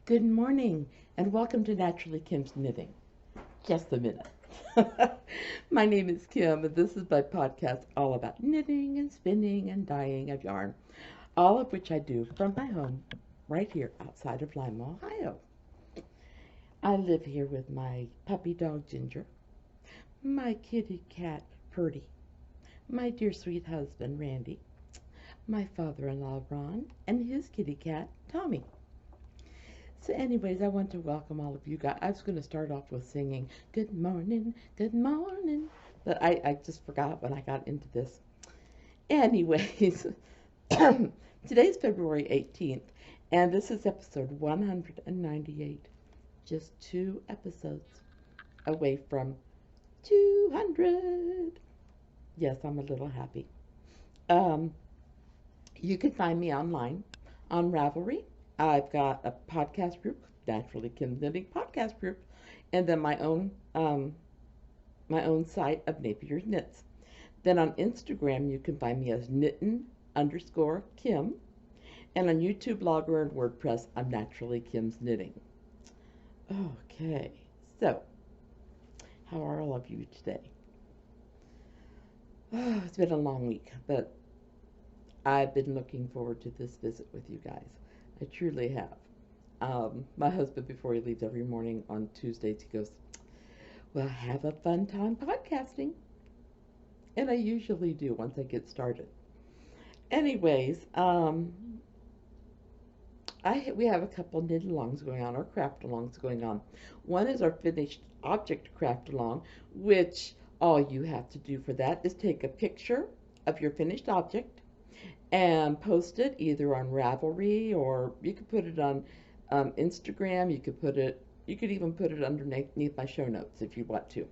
Good morning and welcome to Naturally Kim's Knitting. Just a minute. My name is Kim and this is my podcast all about knitting and spinning and dyeing of yarn, all of which I do from my home right here outside of Lima, Ohio. I live here with my puppy dog Ginger, my kitty cat Purdy, my dear sweet husband Randy, my father-in-law Ron, and his kitty cat Tommy. So anyways, I want to welcome all of you guys. I was going to start off with singing good morning, but I just forgot when I got into this. Anyways, today's February 18th, and this is episode 198. Just 2 episodes away from 200. Yes, I'm a little happy. You can find me online on Ravelry. I've got a podcast group, Naturally Kim's Knitting Podcast Group, and then my own site of NapiersKnits. Then on Instagram, you can find me as knittin_Kim, and on YouTube, Blogger, and WordPress, I'm Naturally Kim's Knitting. Okay, so how are all of you today? Oh, it's been a long week, but I've been looking forward to this visit with you guys. I truly have. My husband, before he leaves every morning on Tuesdays, he goes, well, have a fun time podcasting. And I usually do once I get started. Anyways, we have a couple knit-alongs going on, or craft-alongs going on. One is our finished object craft-along, which all you have to do for that is take a picture of your finished object and post it either on Ravelry, or you could put it on Instagram. You could even put it underneath my show notes if you want to,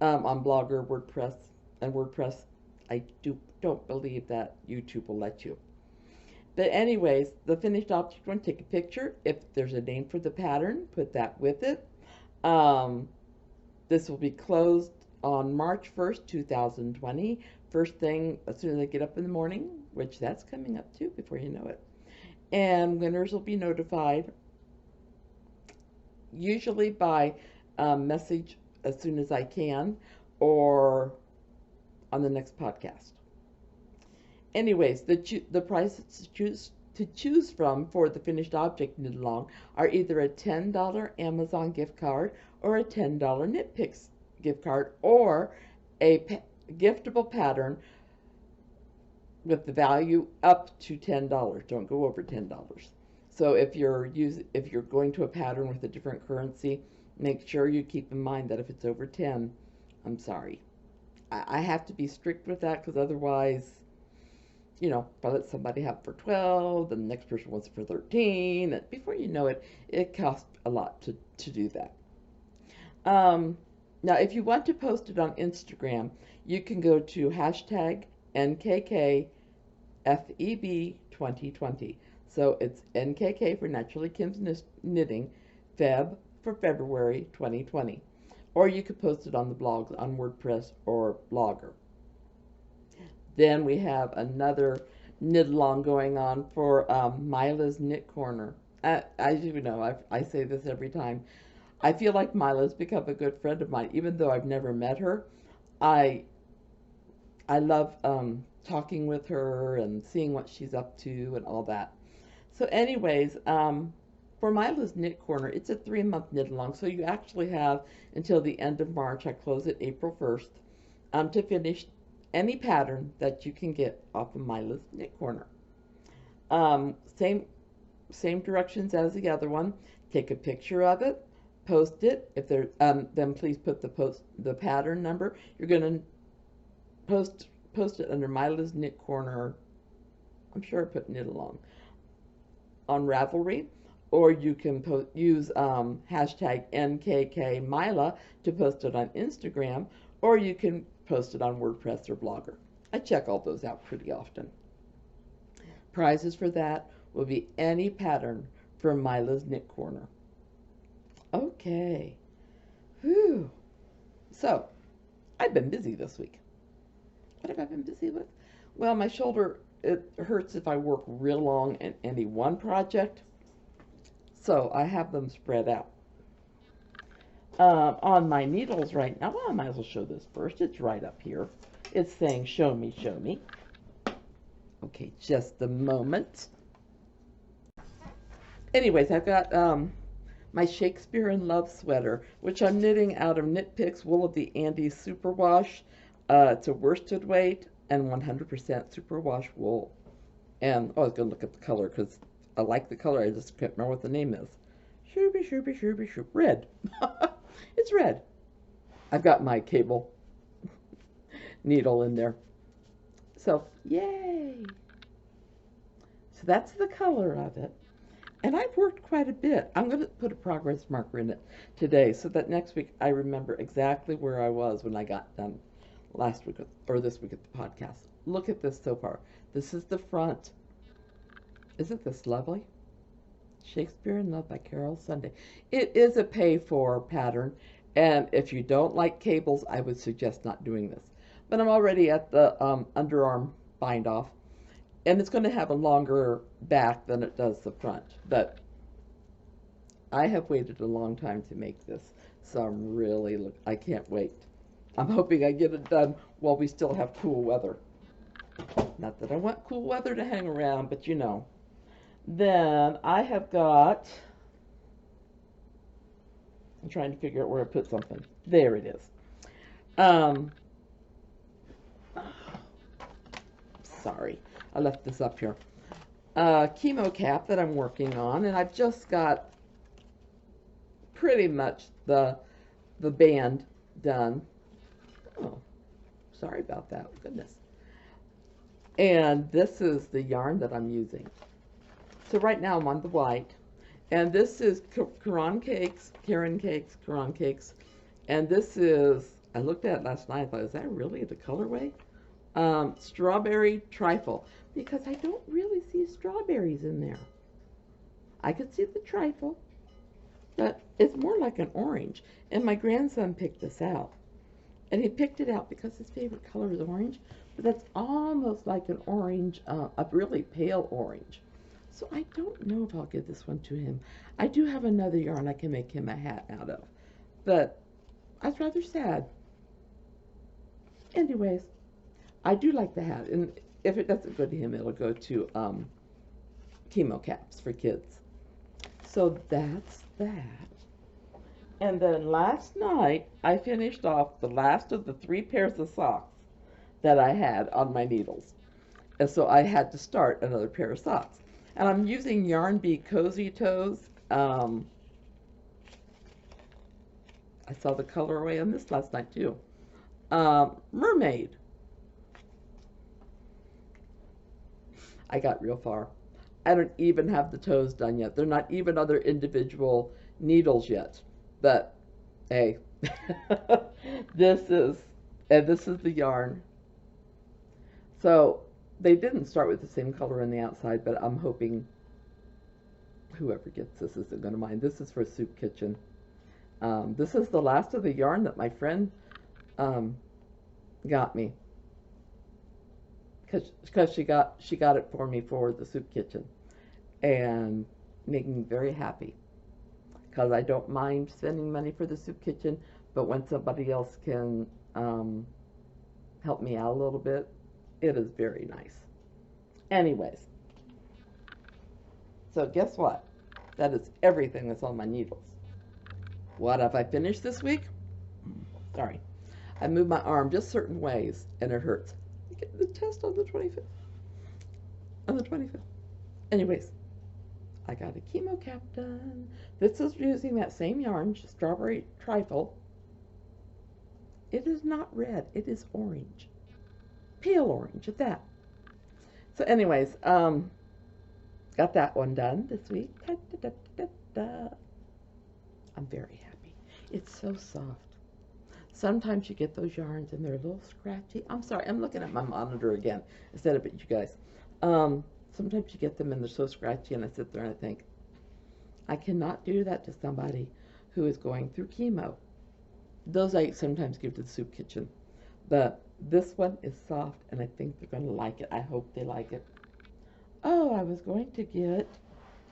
on Blogger, WordPress, and WordPress. I don't believe that YouTube will let you. But anyways, the finished object one, take a picture. If there's a name for the pattern, put that with it. This will be closed on March 1st, 2020. First thing, as soon as I get up in the morning, which that's coming up too before you know it. And winners will be notified, usually by message as soon as I can, or on the next podcast. Anyways, the prices to choose from for the finished object knit along are either a $10 Amazon gift card or a $10 KnitPicks gift card, or a giftable pattern with the value up to $10. Don't go over $10. So if you're going to a pattern with a different currency, make sure you keep in mind that if it's over 10, I'm sorry. I have to be strict with that, because otherwise, if I let somebody have it for 12, then the next person wants it for 13, and before you know it, it costs a lot to do that. Now, if you want to post it on Instagram, you can go to hashtag NKKFEB2020. So it's NKK for Naturally Kim's Knitting, Feb for February 2020. Or you could post it on the blogs on WordPress or Blogger. Then we have another knit along going on for Myla's Knit Corner. As you know, I say this every time. I feel like Myla's become a good friend of mine, even though I've never met her. I love talking with her and seeing what she's up to and all that. So anyways, for Myla's Knit Corner, it's a 3-month knit along, so you actually have until the end of March. I close it April 1st to finish any pattern that you can get off of Myla's Knit Corner. Same directions as the other one. Take a picture of it, post it. If there, then please put the pattern number. You're going to post it under Myla's Knit Corner. I'm sure I put knit along on Ravelry, or you can use hashtag NKKMyla to post it on Instagram, or you can post it on WordPress or Blogger. I check all those out pretty often. Prizes for that will be any pattern from Myla's Knit Corner. Okay. Whew. So, I've been busy this week. What have I been busy with? Well, my shoulder, it hurts if I work real long in any one project. So I have them spread out. On my needles right now, well, I might as well show this first. It's right up here. It's saying, show me, show me. Okay, just a moment. Anyways, I've got my Shakespeare in Love sweater, which I'm knitting out of KnitPicks Wool of the Andes Superwash. It's a worsted weight and 100% superwash wool. And I was going to look at the color because I like the color. I just can't remember what the name is. Shooby, shooby, shooby, shooby. Red. It's red. I've got my cable needle in there. So, yay. So that's the color of it. And I've worked quite a bit. I'm going to put a progress marker in it today so that next week I remember exactly where I was when I got done last week or this week at the podcast. Look at this so far. This is the front. Isn't this lovely? Shakespeare in Love by Carol Sunday. It is a pay-for pattern, and if you don't like cables, I would suggest not doing this. But I'm already at the underarm bind-off, and it's going to have a longer back than it does the front. But I have waited a long time to make this, so I'm really, I can't wait. I'm hoping I get it done while we still have cool weather. Not that I want cool weather to hang around, but you know. Then I have got, I'm trying to figure out where I put something. There it is. Sorry, I left this up here. Chemo Cap that I'm working on, and I've just got pretty much the band done. Oh, sorry about that. Goodness. And this is the yarn that I'm using. So right now I'm on the white, and this is Karen Cakes, and this is, I looked at it last night, I thought, is that really the colorway? Strawberry Trifle, because I don't really see strawberries in there. I could see the trifle, but it's more like an orange, and my grandson picked this out, and he picked it out because his favorite color is orange, but that's almost like an orange, a really pale orange. So I don't know if I'll give this one to him. I do have another yarn I can make him a hat out of, but I was rather sad. Anyways, I do like the hat, and if it doesn't go to him, it'll go to Chemo Caps for kids. So that's that. And then last night, I finished off the last of the 3 pairs of socks that I had on my needles. And so I had to start another pair of socks. And I'm using Yarn Bee Cozy Toes. I saw the colorway on this last night too. Mermaid. I got real far. I don't even have the toes done yet. They're not even other individual needles yet. But hey, this is the yarn. So they didn't start with the same color on the outside, but I'm hoping whoever gets this isn't going to mind. This is for Soup Kitchen. This is the last of the yarn that my friend got me, because she got it for me for the Soup Kitchen, and making me very happy, because I don't mind spending money for the Soup Kitchen, but when somebody else can help me out a little bit, it is very nice. Anyways, so guess what? That is everything that's on my needles. What have I finished this week? Sorry. I moved my arm just certain ways, and it hurts. I get the test on the 25th. On the 25th. Anyways, I got a Chemo Cap done. This is using that same yarn, Strawberry Trifle. It is not red. It is orange. Pale orange at that. So anyways, got that one done this week. Da, da, da, da. I'm very happy. It's so soft. Sometimes you get those yarns and they're a little scratchy. I'm sorry, I'm looking at my monitor again instead of at you guys. Sometimes you get them and they're so scratchy, and I sit there and I think, I cannot do that to somebody who is going through chemo. Those I sometimes give to the Soup Kitchen. But this one is soft, and I think they're going to like it. I hope they like it. Oh, I was going to get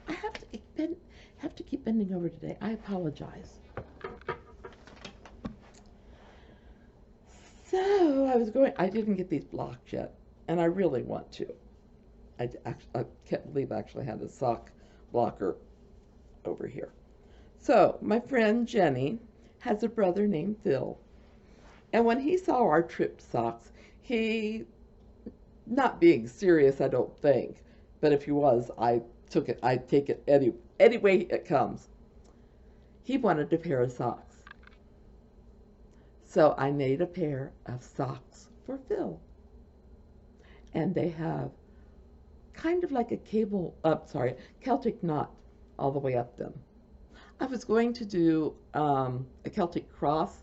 I have to keep bending over today. I apologize. So I didn't get these blocked yet, and I really want to. I can't believe I actually had a sock blocker over here. So my friend Jenny has a brother named Phil, and when he saw our trip socks, he, not being serious, I don't think, but if he was, I take it any way it comes. He wanted a pair of socks. So I made a pair of socks for Phil. And they have kind of like a Celtic knot all the way up them. I was going to do a Celtic cross,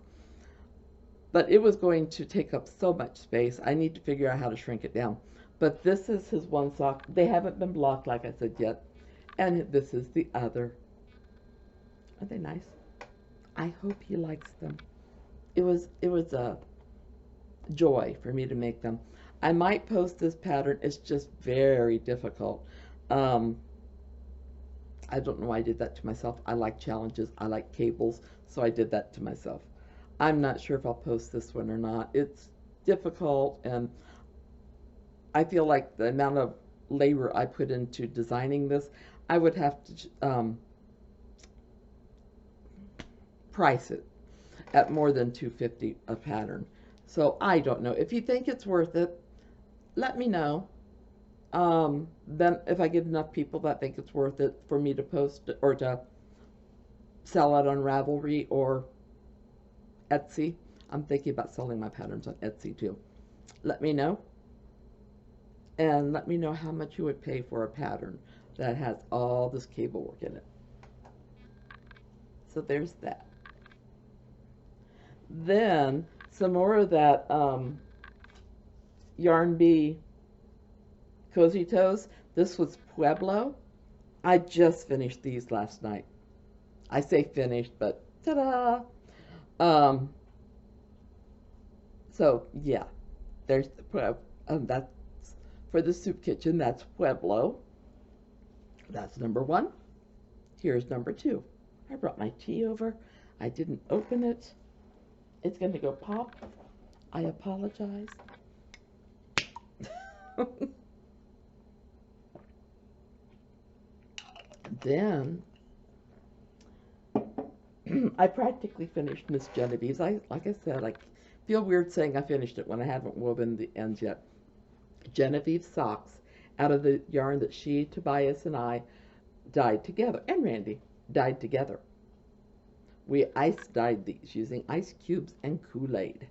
but it was going to take up so much space. I need to figure out how to shrink it down. But this is his one sock. They haven't been blocked, like I said, yet. And this is the other. Are they nice? I hope he likes them. It was a joy for me to make them. I might post this pattern. It's just very difficult. I don't know why I did that to myself. I like challenges. I like cables, so I did that to myself. I'm not sure if I'll post this one or not. It's difficult, and I feel like the amount of labor I put into designing this, I would have to price it at more than $250 a pattern. So I don't know. If you think it's worth it, let me know. Then if I get enough people that think it's worth it for me to post or to sell it on Ravelry or Etsy. I'm thinking about selling my patterns on Etsy too. Let me know. And let me know how much you would pay for a pattern that has all this cable work in it. So there's that. Then some more of that Yarn Bee Cozy Toes. This was Pueblo. I just finished these last night. I say finished, but ta-da! So yeah, there's the that's for the soup kitchen. That's Pueblo. That's number 1. Here's number 2. I brought my tea over. I didn't open it. It's going to go pop. I apologize. Then I practically finished Miss Genevieve's. Like I said, I feel weird saying I finished it when I haven't woven the ends yet. Genevieve's socks out of the yarn that she, Tobias, and I dyed together, and Randy dyed together. We ice dyed these using ice cubes and Kool-Aid.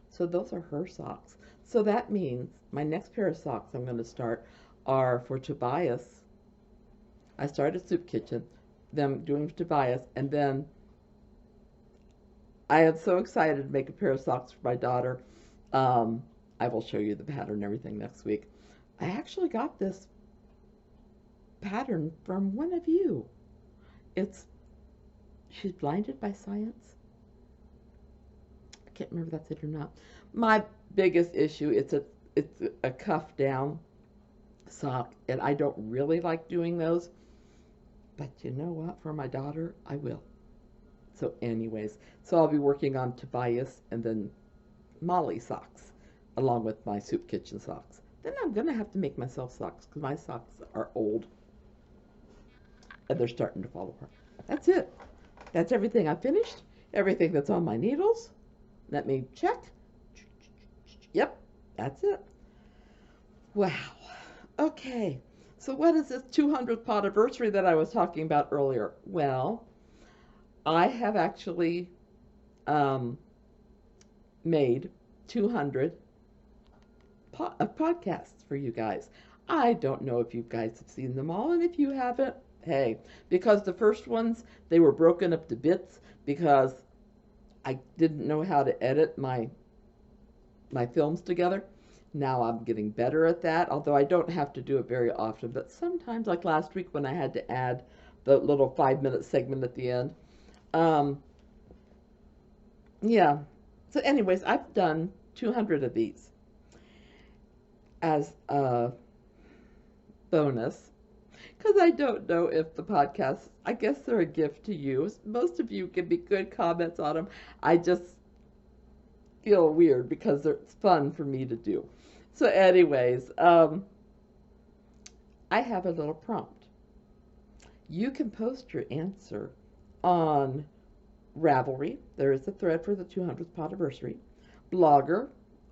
So those are her socks. So that means my next pair of socks I'm going to start are for Tobias. I started Soup Kitchen, them doing Tobias, and then I am so excited to make a pair of socks for my daughter. I will show you the pattern and everything next week. I actually got this pattern from one of you. She's blinded by science. I can't remember if that's it or not. My biggest issue, it's a cuff down sock, and I don't really like doing those. But you know what? For my daughter, I will. So anyways, so I'll be working on Tobias and then Molly socks, along with my Soup Kitchen socks. Then I'm going to have to make myself socks, because my socks are old. And they're starting to fall apart. That's it. That's everything I finished. Everything that's on my needles. Let me check. Yep, that's it. Wow. Okay. So what is this 200th podiversary that I was talking about earlier? Well, I have actually made 200 podcasts for you guys. I don't know if you guys have seen them all, and if you haven't, hey, because the first ones, they were broken up to bits because I didn't know how to edit my films together. Now I'm getting better at that, although I don't have to do it very often, but sometimes, like last week when I had to add the little 5-minute segment at the end. Yeah. So anyways, I've done 200 of these as a bonus. because I don't know if the podcasts, I guess they're a gift to you. Most of you give me good comments on them. I just feel weird because it's fun for me to do. So anyways, I have a little prompt. You can post your answer on Ravelry. There is a thread for the 200th anniversary. Blogger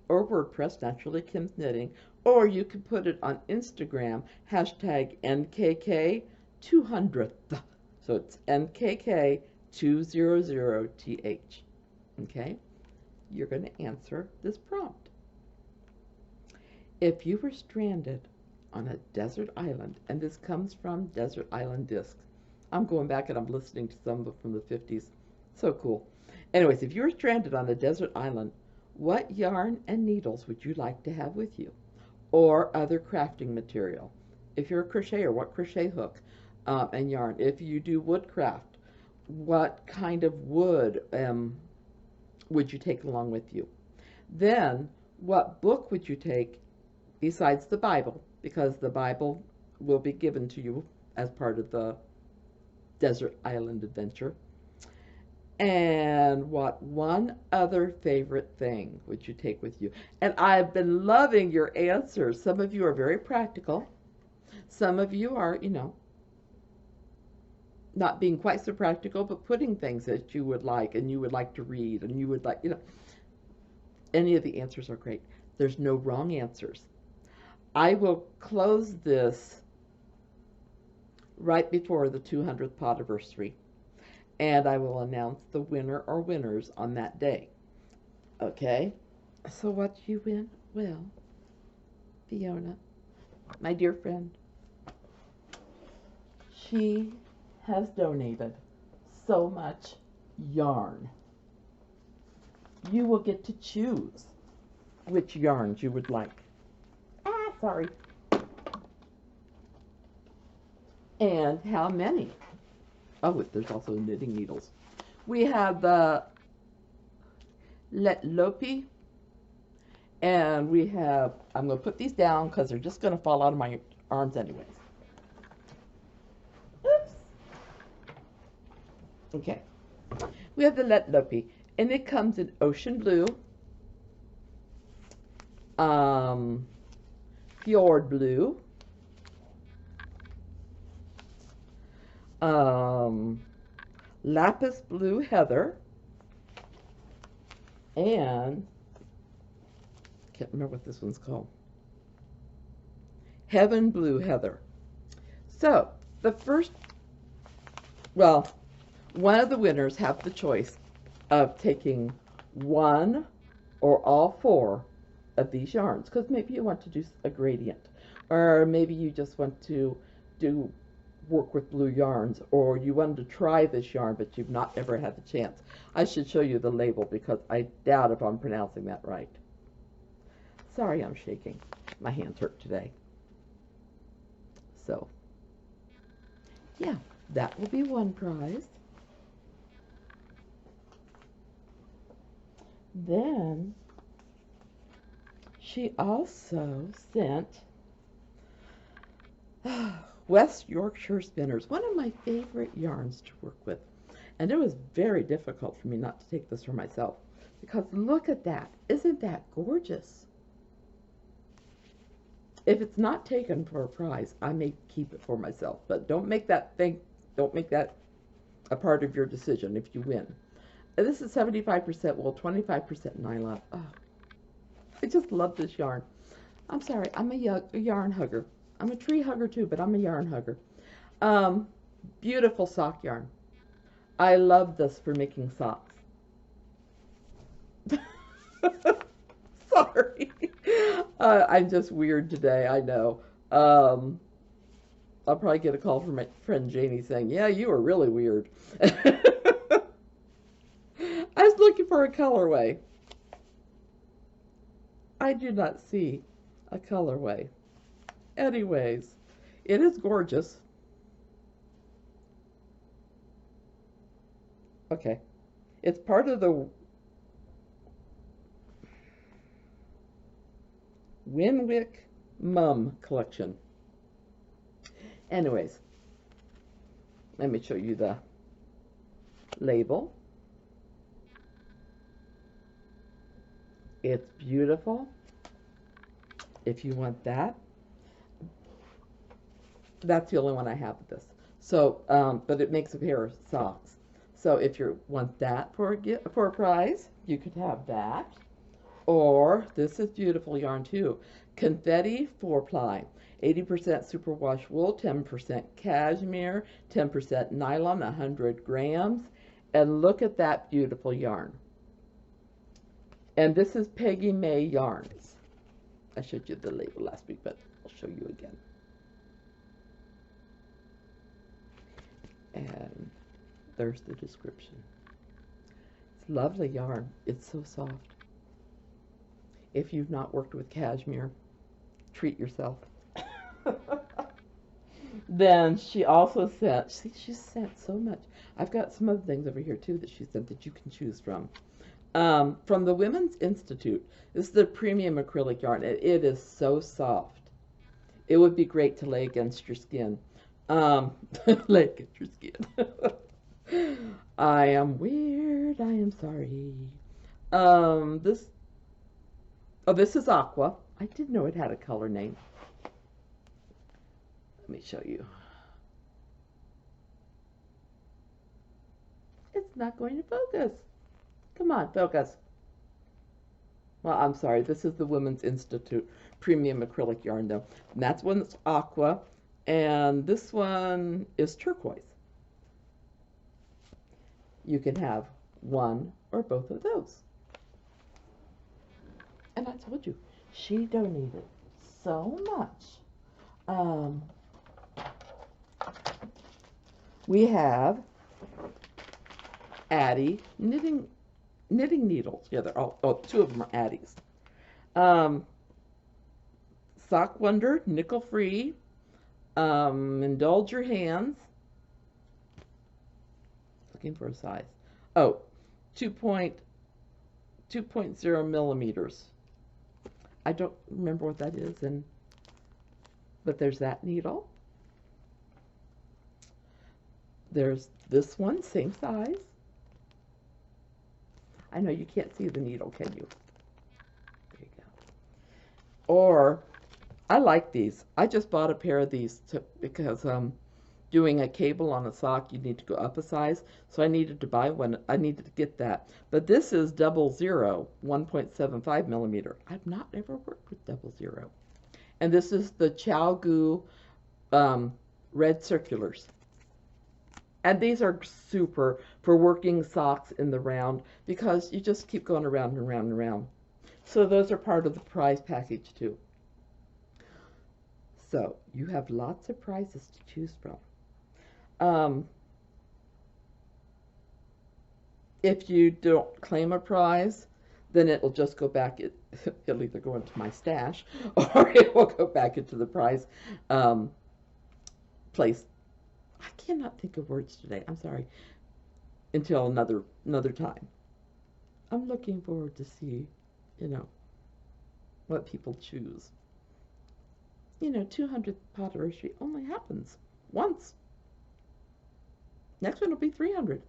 or WordPress, Naturally Kim's Knitting, or you can put it on Instagram, hashtag NKK200th. So it's NKK200TH. Okay? You're going to answer this prompt. If you were stranded on a desert island, and this comes from Desert Island Discs. I'm going back and I'm listening to some of them from the 50s. So cool. Anyways, if you were stranded on a desert island, what yarn and needles would you like to have with you? Or other crafting material? If you're a crocheter, what crochet hook and yarn? If you do woodcraft, what kind of wood would you take along with you? Then, what book would you take besides the Bible? Because the Bible will be given to you as part of the desert island adventure. And what one other favorite thing would you take with you? And I've been loving your answers. Some of you are very practical. Some of you are, not being quite so practical, but putting things that you would like and you would like to read and you would like, any of the answers are great. There's no wrong answers. I will close this right before the 200th anniversary, and I will announce the winner or winners on that day. Okay? So what you win? Well, Fiona, my dear friend, she has donated so much yarn. You will get to choose which yarns you would like. Sorry. And how many? Oh, there's also knitting needles. We have the Let Lopi, and we have, I'm going to put these down because they're just going to fall out of my arms anyways. Oops. Okay. We have the Let Lopi, and it comes in ocean blue, fjord blue, lapis blue heather, and can't remember what this one's called. Heaven blue heather. So the first, well, one of the winners have the choice of taking one or all four of these yarns, because maybe you want to do a gradient, or maybe you just want to work with blue yarns, or you wanted to try this yarn but you've not ever had the chance. I should show you the label because I doubt if I'm pronouncing that right. Sorry, I'm shaking. My hands hurt today. So yeah, that will be one prize. Then she also sent West Yorkshire Spinners, one of my favorite yarns to work with. And it was very difficult for me not to take this for myself, because look at that. Isn't that gorgeous? If it's not taken for a prize, I may keep it for myself, but don't make that a part of your decision if you win. And this is 75% wool, 25% nylon. Oh, I just love this yarn. I'm sorry, I'm a yarn hugger. I'm a tree hugger too, but I'm a yarn hugger. Beautiful sock yarn. I love this for making socks. Sorry. I'm just weird today, I know. I'll probably get a call from my friend Janie saying, yeah, you are really weird. I was looking for a colorway. I do not see a colorway. Anyways, it is gorgeous. Okay. It's part of the Winwick Mum collection. Anyways, let me show you the label. It's beautiful. If you want that, that's the only one I have with this. So, but it makes a pair of socks. So if you want that for a prize, you could have that. Or this is beautiful yarn too. Confetti 4-ply, 80% superwash wool, 10% cashmere, 10% nylon, 100 grams. And look at that beautiful yarn. And this is Peggy May Yarns. I showed you the label last week, but I'll show you again. And there's the description. It's lovely yarn. It's so soft. If you've not worked with cashmere, treat yourself. Then she also sent, see, she sent so much. I've got some other things over here too that she sent that you can choose from. From the Women's Institute. This is the premium acrylic yarn. It is so soft. It would be great to lay against your skin. Lay against your skin. I am weird. I am sorry. This is Aqua. I didn't know it had a color name. Let me show you. It's not going to focus. Come on, focus. Well, I'm sorry. This is the Women's Institute premium acrylic yarn, though. And that's one that's aqua, and this one is turquoise. You can have one or both of those. And I told you, she donated so much. We have Addie knitting needles. Yeah, they're all, two of them are Addies. Sock Wonder, nickel free. Indulge your hands. Looking for a size. Oh, 2.0 millimeters. I don't remember what that is, but there's that needle. There's this one, same size. I know you can't see the needle, can you? There you go. Or, I like these. I just bought a pair of these because doing a cable on a sock, you need to go up a size. So I needed to buy one. I needed to get that. But this is 00, 1.75 millimeter. I've not ever worked with 00. And this is the Chow Goo red circulars. And these are super for working socks in the round because you just keep going around and around and around. So those are part of the prize package too. So you have lots of prizes to choose from. If you don't claim a prize, then it'll just go back. It'll either go into my stash or it will go back into the prize place. I cannot think of words today. I'm sorry. Until another time. I'm looking forward to see, what people choose. 200th anniversary only happens once. Next one will be 300.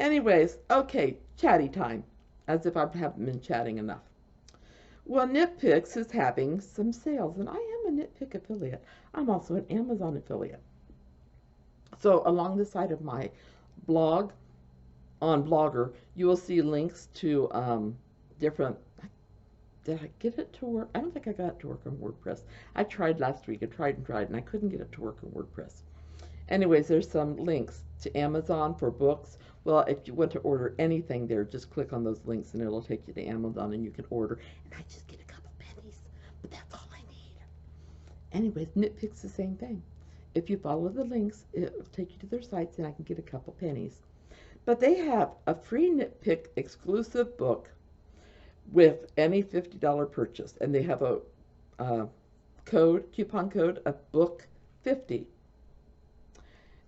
Anyways, okay, chatty time. As if I haven't been chatting enough. Well, KnitPicks is having some sales, and I am a KnitPick affiliate. I'm also an Amazon affiliate. So along the side of my blog, on Blogger, you will see links to different, did I get it to work? I don't think I got it to work on WordPress. I tried last week, I tried, and I couldn't get it to work on WordPress. Anyways, there's some links to Amazon for books. Well, if you want to order anything there, just click on those links and it'll take you to Amazon and you can order. And I just get a couple pennies, but that's all I need. Anyways, KnitPicks the same thing. If you follow the links, it'll take you to their sites and I can get a couple pennies. But they have a free KnitPick exclusive book with any $50 purchase. And they have a coupon code of book50.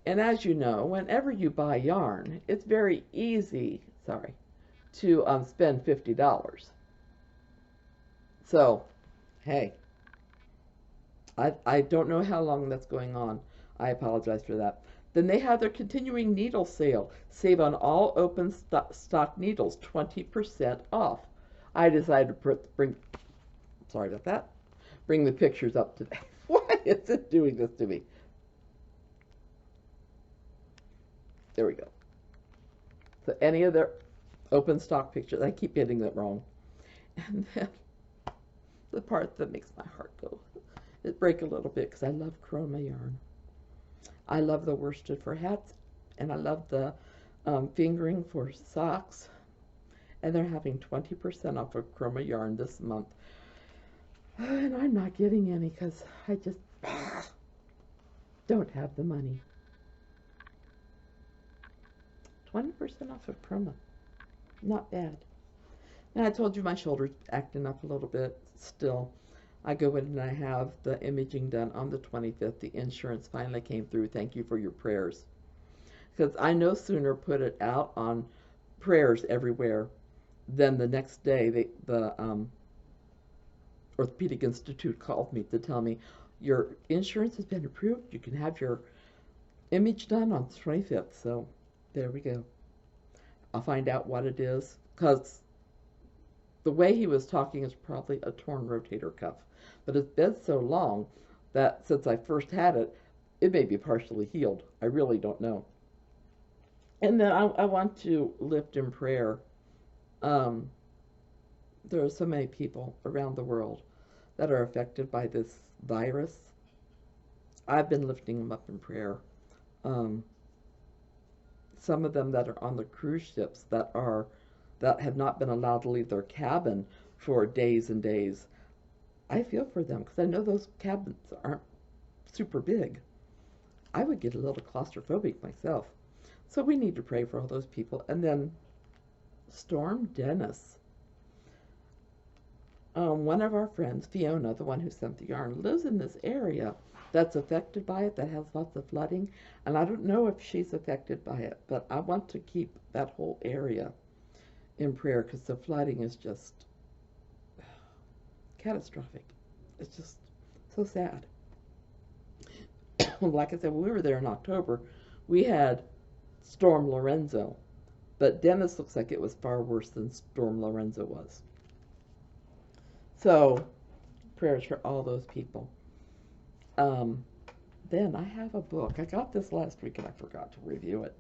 And as you know, whenever you buy yarn, it's very easy, to spend $50. So, hey, I don't know how long that's going on. I apologize for that. Then they have their continuing needle sale. Save on all open stock needles, 20% off. I decided to sorry about that, bring the pictures up today. Why is it doing this to me? There we go. So any of their open stock pictures, I keep getting that wrong. And then the part that makes my heart go, it break a little bit because I love chroma yarn. I love the worsted for hats, and I love the fingering for socks. And they're having 20% off of chroma yarn this month. And I'm not getting any because I just don't have the money. 20% off of chroma. Not bad. And I told you my shoulder's acting up a little bit still. I go in and I have the imaging done on the 25th. The insurance finally came through. Thank you for your prayers. Because I no sooner put it out on prayers everywhere than the next day the Orthopedic Institute called me to tell me your insurance has been approved. You can have your image done on the 25th. So there we go. I'll find out what it is, because the way he was talking is probably a torn rotator cuff. But it's been so long that since I first had it, it may be partially healed. I really don't know. And then I want to lift in prayer. There are so many people around the world that are affected by this virus. I've been lifting them up in prayer. Some of them that are on the cruise ships that have not been allowed to leave their cabin for days and days. I feel for them because I know those cabins aren't super big. I would get a little claustrophobic myself. So we need to pray for all those people. And then Storm Dennis. One of our friends, Fiona, the one who sent the yarn, lives in this area that's affected by it, that has lots of flooding. And I don't know if she's affected by it, but I want to keep that whole area in prayer because the flooding is just catastrophic. It's just so sad. Like I said, when we were there in October, we had Storm Lorenzo, but Dennis looks like it was far worse than Storm Lorenzo was. So, prayers for all those people. Then I have a book. I got this last week and I forgot to review it.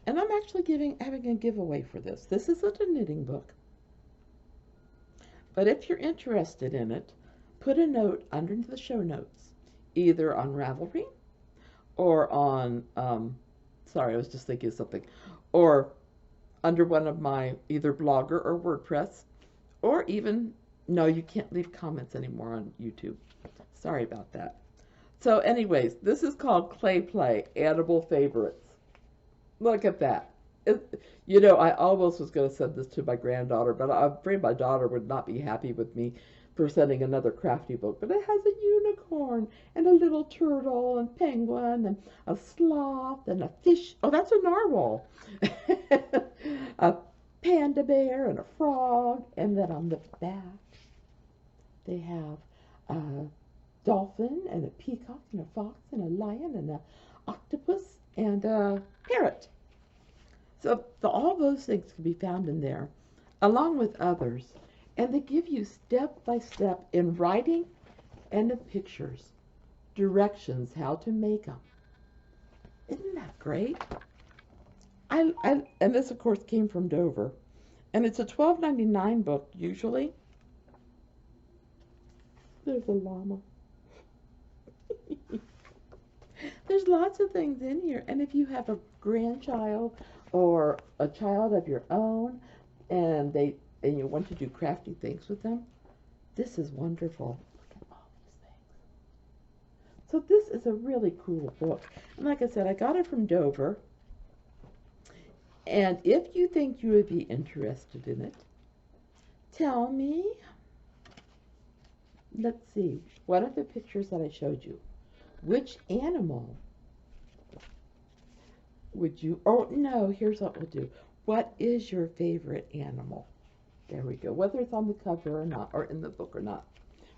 And I'm actually having a giveaway for this. This isn't a knitting book. But if you're interested in it, put a note under the show notes, either on Ravelry or on, sorry, I was just thinking of something, or under one of my either Blogger or WordPress, or even, no, you can't leave comments anymore on YouTube. Sorry about that. So anyways, this is called Clay Play, Edible Favorites. Look at that. You know, I almost was going to send this to my granddaughter, but I'm afraid my daughter would not be happy with me for sending another crafty book. But it has a unicorn and a little turtle and penguin and a sloth and a fish. Oh, that's a narwhal. A panda bear and a frog. And then on the back, they have a dolphin and a peacock and a fox and a lion and an octopus and a parrot. So all those things can be found in there, along with others. And they give you step by step in writing and in pictures, directions how to make them. Isn't that great? And this, of course, came from Dover. And it's a $12.99 book, usually. There's a llama. There's lots of things in here. And if you have a grandchild or a child of your own and you want to do crafty things with them, this is wonderful. Look at all these things. So this is a really cool book. And like I said, I got it from Dover. And if you think you would be interested in it, tell me. Let's see. What are the pictures that I showed you? Which animal would you, oh no, here's what we'll do. What is your favorite animal? There we go. Whether it's on the cover or not, or in the book or not.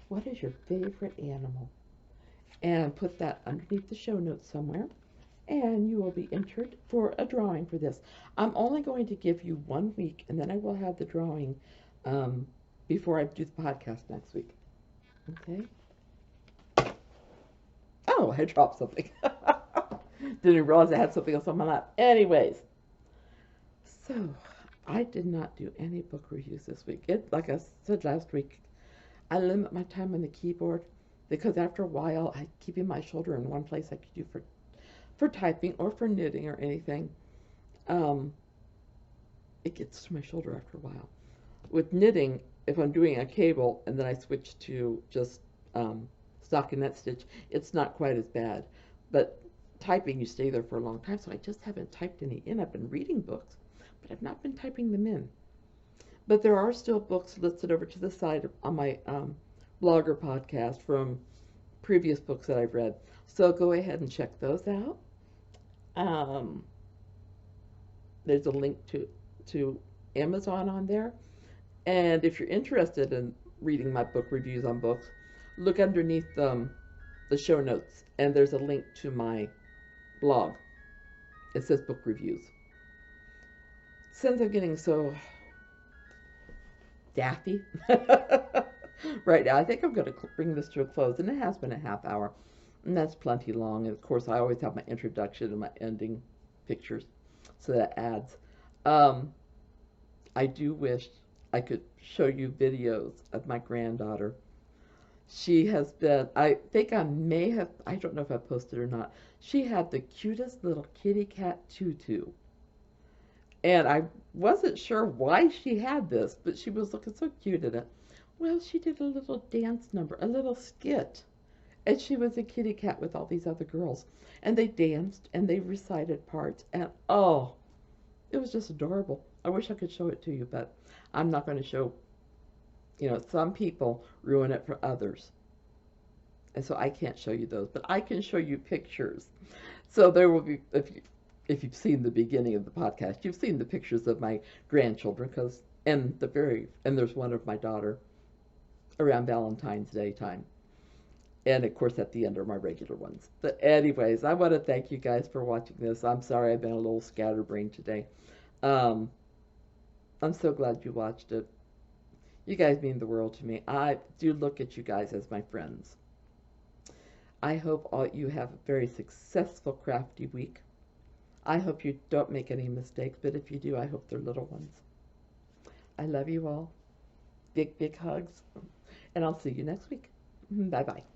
What is your favorite animal? and put that underneath the show notes somewhere, and you will be entered for a drawing for this. I'm only going to give you 1 week, and then I will have the drawing before I do the podcast next week. Okay? Oh, I dropped something. Didn't realize I had something else on my lap. Anyways, so I did not do any book reviews this week. Like I said last week, I limit my time on the keyboard because after a while, keeping my shoulder in one place I could do for typing or for knitting or anything, it gets to my shoulder after a while. With knitting, if I'm doing a cable and then I switch to just stockinette stitch, it's not quite as bad. But typing, you stay there for a long time, so I just haven't typed any in. I've been reading books, but I've not been typing them in. But there are still books listed over to the side on my blogger podcast from previous books that I've read. So go ahead and check those out. There's a link to Amazon on there. And if you're interested in reading my book reviews on books, look underneath the show notes, and there's a link to my blog. It says book reviews. Since I'm getting so daffy right now, I think I'm going to bring this to a close, and it has been a half hour, and that's plenty long. And of course, I always have my introduction and my ending pictures, so that adds. I do wish I could show you videos of my granddaughter. She has been, I think I may have, I don't know if I posted or not, she had the cutest little kitty cat tutu. And I wasn't sure why she had this, but she was looking so cute in it. Well, she did a little dance number, a little skit. And she was a kitty cat with all these other girls. And they danced and they recited parts. And oh, it was just adorable. I wish I could show it to you, but I'm not going to show, some people ruin it for others. And so I can't show you those, but I can show you pictures. So there will be, if you've seen the beginning of the podcast, you've seen the pictures of my grandchildren, and there's one of my daughter around Valentine's Day time. And of course at the end are my regular ones. But anyways, I want to thank you guys for watching this. I'm sorry I've been a little scatterbrained today. I'm so glad you watched it. You guys mean the world to me. I do look at you guys as my friends. I hope all you have a very successful crafty week. I hope you don't make any mistakes, but if you do, I hope they're little ones. I love you all. Big, big hugs. And I'll see you next week. Bye-bye.